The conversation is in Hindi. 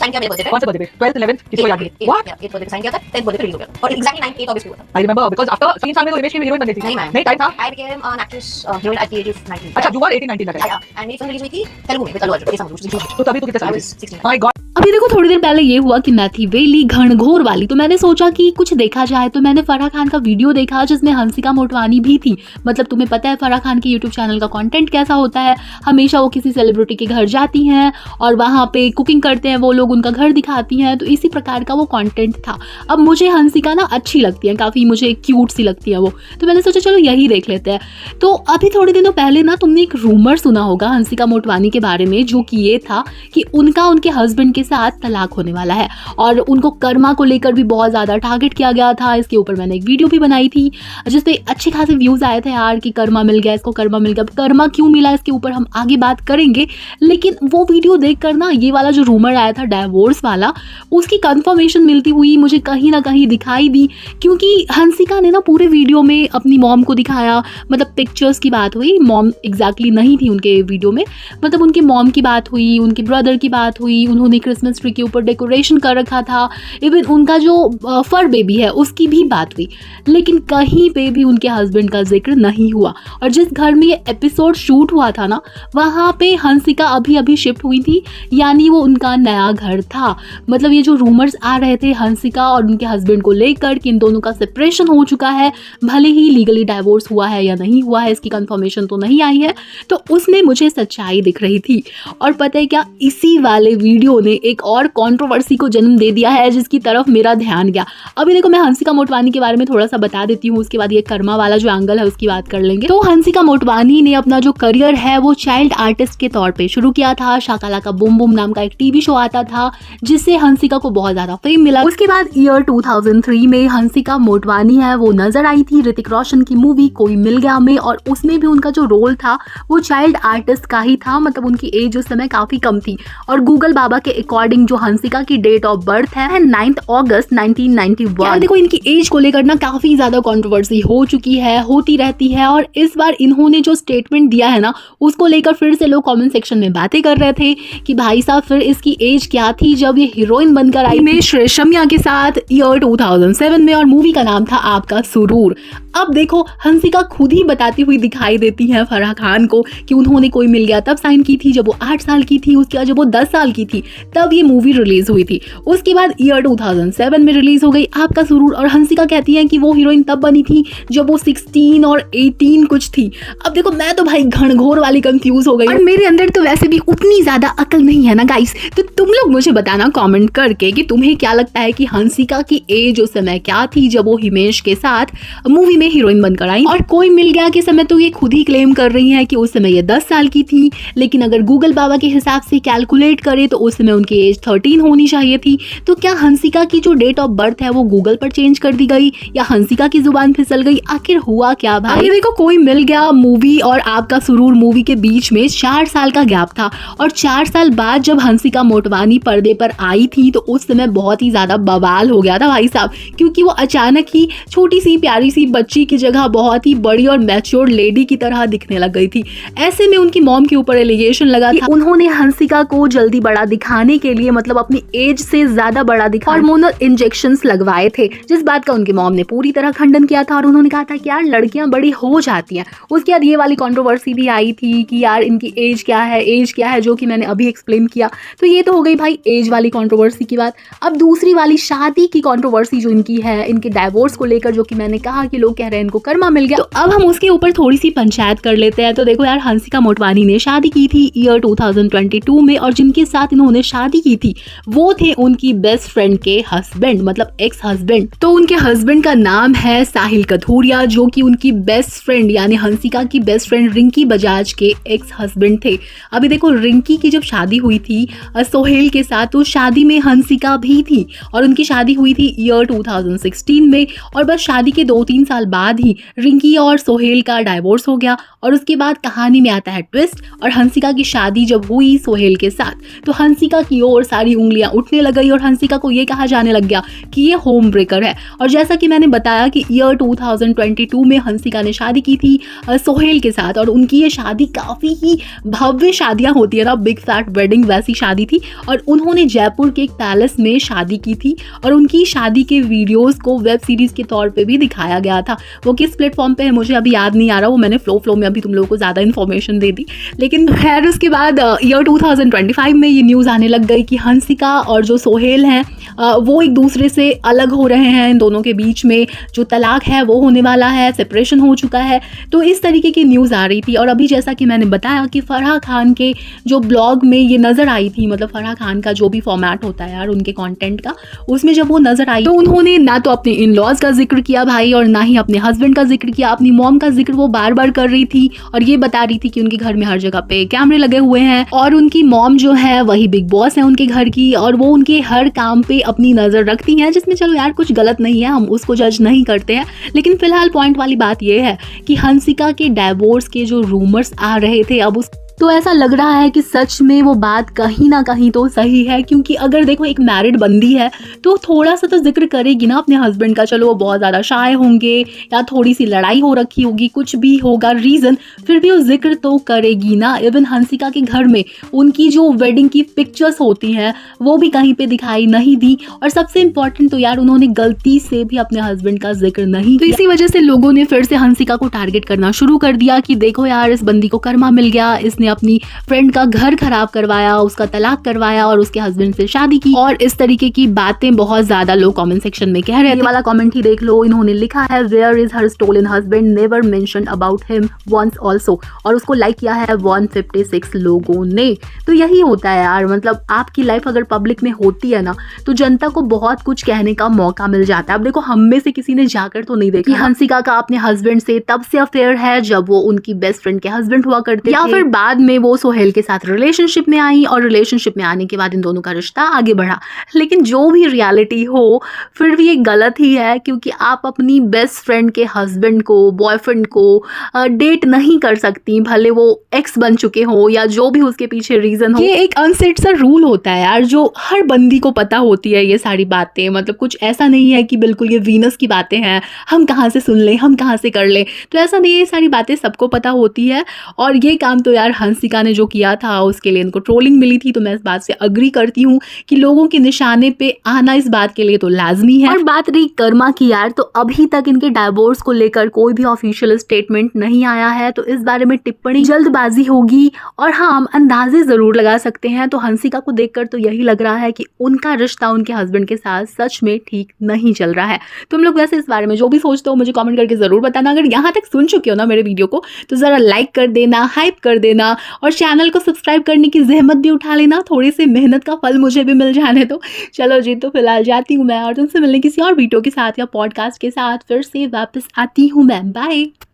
साइन किया मेरे बर्थडे पे। कौन से बर्थडे पे? 12th 11th किसी को याद नहीं? व्हाट? 8th बर्थडे पे साइन किया था, 10th बर्थडे पे रिलीज हो गया और एग्जैक्टली 9 8 अगस्त को हुआ था। आई रिमेंबर बिकॉज़ आफ्टर 3 साल में तो हिमेश की हीरोइन बन गई थी। नहीं मैम, नहीं टाइम था। I became an actress heroine at the age of 19। अच्छा, you were 18 19 लगा। एंड मेरी फिल्म रिलीज हुई थी तेलुगु में विद अल्लू अर्जुन, ऐसा मुझे। तो तभी तो कितने साल I की was थी? 16। My God. अभी देखो थोड़ी देर पहले ये हुआ कि मैं थी वेली घनघोर वाली, तो मैंने सोचा कि कुछ देखा जाए, तो मैंने फराह खान का वीडियो देखा जिसमें हंसिका मोटवानी भी थी। मतलब तुम्हें पता है फराह खान के यूट्यूब चैनल का कंटेंट कैसा होता है, हमेशा वो किसी सेलिब्रिटी के घर जाती हैं और वहाँ पे कुकिंग करते हैं वो लोग, उनका घर दिखाती हैं, तो इसी प्रकार का वो कंटेंट था। अब मुझे हंसिका ना अच्छी लगती है, काफ़ी मुझे क्यूट सी लगती है वो, तो मैंने सोचा चलो यही देख लेते हैं। तो अभी थोड़े दिनों पहले ना तुमने एक रूमर सुना होगा हंसिका मोटवानी के बारे में, जो कि ये था कि उनका उनके हस्बैंड के साथ तलाक होने वाला है और उनको कर्मा को लेकर भी बहुत ज़्यादा टारगेट किया गया था। इसके ऊपर मैंने एक वीडियो भी बनाई थी जिसपे अच्छे खासे व्यूज़ आए थे यार कि कर्मा मिल गया, इसको कर्मा मिल गया। कर्मा क्यों मिला इसके ऊपर हम आगे बात करेंगे, लेकिन वो वीडियो देखकर ना ये वाला जो रूमर आया था डाइवोर्स वाला, उसकी कंफर्मेशन मिलती हुई मुझे कहीं ना कहीं दिखाई दी, क्योंकि हंसिका ने ना पूरे वीडियो में अपनी मॉम को दिखाया। मतलब पिक्चर्स की बात हुई, मॉम एग्जैक्टली नहीं थी उनके वीडियो में, मतलब उनकी मॉम की बात हुई, उनके ब्रदर की बात हुई, उन्होंने क्रिसमस ट्री के ऊपर डेकोरेशन कर रखा था, इवन उनका जो फर बेबी है उसकी भी बात हुई, लेकिन कहीं पे भी उनके हस्बैंड का जिक्र नहीं हुआ। और जिस घर में ये एपिसोड शूट हुआ था ना, वहाँ पे हंसिका अभी अभी शिफ्ट हुई थी, यानी वो उनका नया घर था। मतलब ये जो रूमर्स आ रहे थे हंसिका और उनके हस्बैंड को लेकर कि इन दोनों का सेपरेशन हो चुका है, भले ही लीगली डाइवोर्स हुआ है या नहीं हुआ है इसकी कंफर्मेशन तो नहीं आई है, तो उसमें मुझे सच्चाई दिख रही थी। और पता है क्या, इसी वाले वीडियो ने एक और कंट्रोवर्सी को जन्म दे दिया है जिसकी तरफ मेरा ध्यान गया। अभी देखो मैं हंसिका मोटवानी के बारे में थोड़ा सा बता देती हूँ, उसके बाद ये कर्मा वाला जो एंगल है उसकी बात कर लेंगे। तो हंसिका मोटवानी ने अपना जो करियर है वो चाइल्ड आर्टिस्ट के तौर पे शुरू किया था। शाकालाका बूम बूम नाम का एक टीवी शो आता था जिससे हंसिका को बहुत ज्यादा फेम मिला। उसके बाद ईयर 2003 में हंसिका मोटवानी है वो नजर आई थी ऋतिक रोशन की मूवी कोई मिल गया में, और उसमें भी उनका जो रोल था वो चाइल्ड आर्टिस्ट का ही था। मतलब उनकी एज उस समय काफी कम थी और गूगल बाबा के अकॉर्डिंग जो हंसिका की डेट ऑफ बर्थ है 9 अगस्त 1991। देखो इनकी एज को लेकर ना काफी ज्यादा कंट्रोवर्सी हो चुकी है, होती रहती है, और इस बार इन्होंने जो स्टेटमेंट दिया है ना उसको लेकर फिर से लोग कमेंट सेक्शन में बातें कर रहे थे कि भाई साहब फिर इसकी एज क्या थी जब ये हीरोइन बनकर आई हिमेश रेशमिया के साथ ईयर 2007 में, और मूवी का नाम था आपका सुरूर। अब देखो हंसिका खुद ही बताती हुई दिखाई देती है फराह खान को कि उन्होंने कोई मिल गया तब साइन की थी जब वो 8 साल की थी, उसके बाद जब वो 10 साल की थी तब ये मूवी रिलीज हुई थी, उसके बाद ईयर 2007 में रिलीज हो गई आपका सुरूर। और हंसिका कहती है कि वो हीरोइन तब बनी थी जब वो 16 और 18 कुछ थी। अब देखो मैं तो भाई घनघोर वाली कंफ्यूज हो गई, और मेरे अंदर तो वैसे भी उतनी ज्यादा अकल नहीं है ना गाइस, तो तुम लोग मुझे बताना कमेंट करके कि तुम्हें क्या लगता है कि हंसिका की एज उस समय क्या थी जब वो हिमेश के साथ मूवी में हीरोइन बनकर आई। और कोई मिल गया के समय तो ये खुद ही क्लेम कर रही है कि उस समय ये 10 साल की थी, लेकिन अगर गूगल बाबा के हिसाब से कैलकुलेट करे तो उस समय उनकी एज 13 होनी चाहिए थी। तो क्या हंसिका की जो डेट ऑफ बर्थ है वो गूगल पर चेंज कर दी गई या हंसिका की जुबान फिसल गई, आखिर हुआ क्या भाई? देखो कोई मिल गया मूवी और आपका सुरूर मूवी के बीच में 4 साल का गैप था, और 4 साल बाद जब हंसिका मोटवानी पर्दे पर आई थी तो उस समय बहुत ही ज्यादा बवाल हो गया था भाई साहब, क्योंकि वो अचानक ही छोटी सी प्यारी सी बच्ची की जगह बहुत ही बड़ी और मैच्योर लेडी की तरह दिखने लग गई थी। ऐसे में उनकी मॉम के ऊपर एलिगेशन लगा था उन्होंने हंसिका को जल्दी बड़ा दिखाने के लिए, मतलब अपनी एज से ज्यादा बड़ा दिखा हार्मोनल इंजेक्शंस लगवाए थे, जिस बात का उनकी मॉम ने पूरी तरह खंडन किया था और उन्होंने कहा था कि यार लड़कियां बड़ी हो जाती हैं। उसके बाद ये वाली कंट्रोवर्सी भी आई थी कि यार इनकी एज क्या है, जो कि मैंने अभी एक्सप्लेन किया। तो ये तो हो गई भाई एज वाली कंट्रोवर्सी की बात। अब दूसरी वाली शादी की कंट्रोवर्सी जो इनकी है, इनके डाइवोर्स को लेकर, जो कि मैंने कहा कि लोग कह रहे हैं इनको कर्मा मिल गया, तो अब हम उसके ऊपर थोड़ी सी पंचायत कर लेते हैं। तो देखो यार हंसिका मोटवानी ने शादी की थी ईयर 2022 में, और जिनके साथ इन्होंने शादी की थी वो थे उनकी बेस्ट फ्रेंड के हस्बैंड, मतलब एक्स हस्बैंड। तो उनके हस्बैंड का नाम है साहिल कथूरिया, जो कि उनकी बेस्ट फ्रेंड यानी हंसिका की बेस्ट फ्रेंड रिंकी बजाज के एक्स हस्बैंड थे। अभी देखो रिंकी की जब शादी हुई थी सोहेल के साथ, तो शादी में हंसिका भी थी और उनकी शादी हुई थी ईयर 2016 में, और बस शादी के 2-3 साल बाद ही रिंकी और सोहेल का डाइवोर्स हो गया। और उसके बाद कहानी में आता है ट्विस्ट, और हंसिका की शादी जब हुई सोहेल के साथ तो हंसिका की ओर सारी उंगलियां उठने लग गई और हंसिका को ये कहा जाने लग गया कि ये होम ब्रेकर है। और जैसा कि मैंने बताया कि ईयर 2022 में हंसिका ने शादी की थी सोहेल के साथ, और उनकी ये शादी काफ़ी ही भव्य शादियाँ होती है ना, बिग फैट वेडिंग वैसी शादी थी। और उन्होंने जयपुर के एक पैलेस में शादी की थी और उनकी शादी के वीडियोज़ को वेब सीरीज़ के तौर पर भी दिखाया गया था। वो किस प्लेटफॉर्म पर है मुझे अभी याद नहीं आ रहा, वो मैंने फ्लो में अभी तुम लोगों को ज़्यादा इन्फॉर्मेशन दे दी। लेकिन खैर उसके बाद ईयर 2025 में ये न्यूज़ आने लग गई कि हंसिका और जो सोहेल हैं वो एक दूसरे से अलग हो रहे हैं। इन दोनों के बीच में जो तलाक है वो होने वाला है, सेपरेशन हो चुका है। तो इस तरीके की न्यूज़ आ रही थी। और अभी जैसा कि मैंने बताया कि फराह खान के जो ब्लॉग में ये नज़र आई थी, मतलब फराह खान का जो भी फॉर्मेट होता है यार उनके कंटेंट का, उसमें जब वो नज़र आई तो उन्होंने ना तो अपने इन लॉज का जिक्र किया भाई, और ना ही अपने हस्बैंड का जिक्र किया। अपनी मॉम का जिक्र वो बार बार कर रही थी और ये बता रही थी कि उनके घर में हर जगह पे कैमरे लगे हुए हैं और उनकी मॉम जो है वही बिग बॉस है उनके घर की, और वो उनके हर काम पे अपनी नज़र रखती हैं, जिसमें चलो यार कुछ गलत नहीं है, हम उसको जज नहीं करते हैं। लेकिन फिलहाल पॉइंट वाली बात ये है कि हंसिका के डाइवोर्स के जो रूमर्स आ रहे थे अब तो ऐसा लग रहा है कि सच में वो बात कहीं ना कहीं तो सही है। क्योंकि अगर देखो एक मैरिड बंदी है तो थोड़ा सा तो जिक्र करेगी ना अपने हस्बैंड का, चलो वो बहुत ज़्यादा शाय होंगे या थोड़ी सी लड़ाई हो रखी होगी, कुछ भी होगा रीज़न, फिर भी वो जिक्र तो करेगी ना। इवन हंसिका के घर में उनकी जो वेडिंग की पिक्चर्स होती हैं वो भी कहीं पे दिखाई नहीं दी। और सबसे इम्पॉर्टेंट तो यार उन्होंने गलती से भी अपने हस्बैंड का जिक्र नहीं किया। इसी वजह से लोगों ने फिर से हंसिका को टारगेट करना शुरू कर दिया कि देखो यार इस बंदी को कर्मा मिल गया, इसने अपनी फ्रेंड का घर खराब करवाया, उसका तलाक करवाया और उसके हस्बैंड से शादी की, और इस तरीके की बातें बहुत ज्यादा लोग कमेंट सेक्शन में कह रहे हैं। ये वाला कमेंट ही देख लो, इन्होंने लिखा है where is her stolen husband, never mentioned about him once also, और उसको लाइक किया है 156 लोगों ने। तो यही होता है यार, मतलब आपकी लाइफ अगर पब्लिक में होती है ना तो जनता को बहुत कुछ कहने का मौका मिल जाता है। अब देखो हम में से किसी ने जाकर तो नहीं देखा हंसिका का अपने हस्बैंड से तब से अफेयर है जब वो उनकी बेस्ट फ्रेंड के हस्बैंड हुआ करते थे, या फिर बाद में वो सोहेल के साथ रिलेशनशिप में आई और रिलेशनशिप में आने के बाद इन दोनों का रिश्ता आगे बढ़ा। लेकिन जो भी रियलिटी हो फिर भी ये गलत ही है, क्योंकि आप अपनी बेस्ट फ्रेंड के हस्बैंड को, बॉयफ्रेंड को डेट नहीं कर सकती, भले वो एक्स बन चुके हो या जो भी उसके पीछे रीजन हो। ये एक अनसेट सा रूल होता है यार जो हर बंदी को पता होती है ये सारी बातें। मतलब कुछ ऐसा नहीं है कि बिल्कुल ये वीनस की बातें हैं, हम कहाँ से सुन लें, हम कहाँ से कर लें, तो ऐसा नहीं है। ये सारी बातें सबको पता होती है। और ये काम तो यार हंसिका ने जो किया था उसके लिए इनको ट्रोलिंग मिली थी, तो मैं इस बात से अग्री करती हूँ कि लोगों के निशाने पे आना इस बात के लिए तो लाजमी है। और बात रही कर्मा की यार, तो अभी तक इनके डाइवोर्स को लेकर कोई भी ऑफिशियल स्टेटमेंट नहीं आया है, तो इस बारे में टिप्पणी जल्दबाजी होगी। और हाँ, हम अंदाजे जरूर लगा सकते हैं। तो हंसिका को देखकर तो यही लग रहा है कि उनका रिश्ता उनके हस्बैंड के साथ सच में ठीक नहीं चल रहा है। तुम लोग वैसे इस बारे में जो भी सोचते हो मुझे कमेंट करके जरूर बताना। अगर यहाँ तक सुन चुके हो ना मेरे वीडियो को तो जरा लाइक कर देना, हाइप कर देना और चैनल को सब्सक्राइब करने की जहमत भी उठा लेना। थोड़ी सी मेहनत का फल मुझे भी मिल जाने दो। चलो जी, तो फिलहाल जाती हूँ मैं, और तुमसे मिलने किसी और वीडियो के साथ या पॉडकास्ट के साथ फिर से वापस आती हूँ मैं। बाय।